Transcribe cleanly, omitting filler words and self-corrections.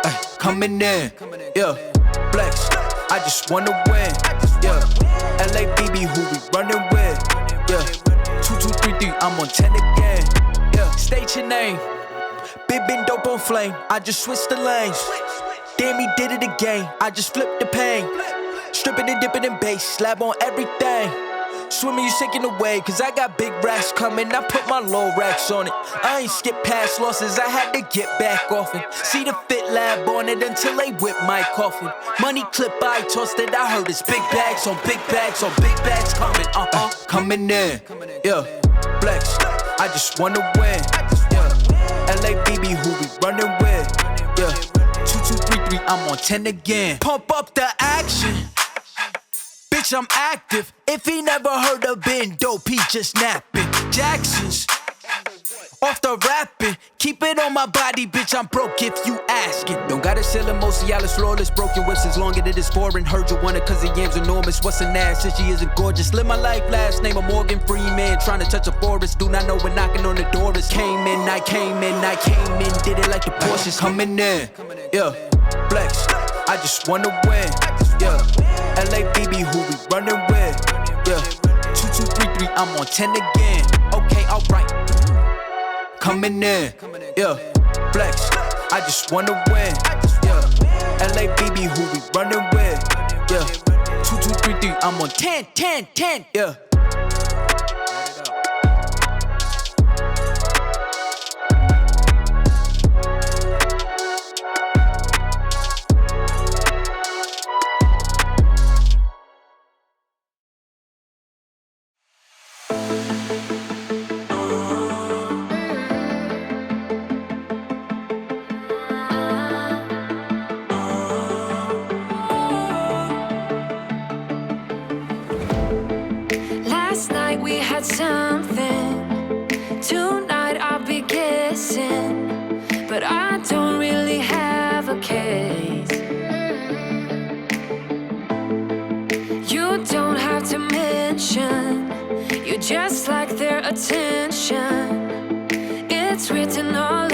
Ay, coming in, yeah. Flex, I just wanna win, yeah. LABB, who we running with, yeah. 2233, I'm on 10 again, yeah. State your name, big been dope on flame. I just switched the lanes. Damn, he did it again. I just flipped the pain. Stripping and dipping in bass, slab on everything. Swimming, you sinking away, cause I got big racks coming. I put my low racks on it. I ain't skip past losses, I had to get back off it. See the fit lab on it until they whip my coffin. Money clip, I tossed it, I heard it's big bags on big bags on big bags coming, coming in, yeah. Flex, I just wanna win, yeah. LABB, who we running with, yeah. 2233, I'm on 10 again. Pump up the action. Bitch, I'm active. If he never heard of been dope, he just napping. Jackson's off the rapping. Keep it on my body, bitch, I'm broke if you asking. Don't gotta sell Mosialis, flawless, broken whips as long as it is foreign. Heard you want it cause the yam's enormous. What's an ass since she isn't gorgeous? Live my life, last name of Morgan Freeman. Trying to touch a forest, do not know when knocking on the door is. Came in, did it like the Porsches. Coming in, yeah. Flex, I just wanna win, yeah. LABB, who we running with, yeah. 2233, I'm on 10 again. Okay, alright. Coming in, yeah. Flex, I just wanna win, yeah. LABB, who we running with, yeah. 2233, I'm on 10, yeah. Something tonight I'll be guessing, but I don't really have a case. You don't have to mention, you just like their attention. It's written all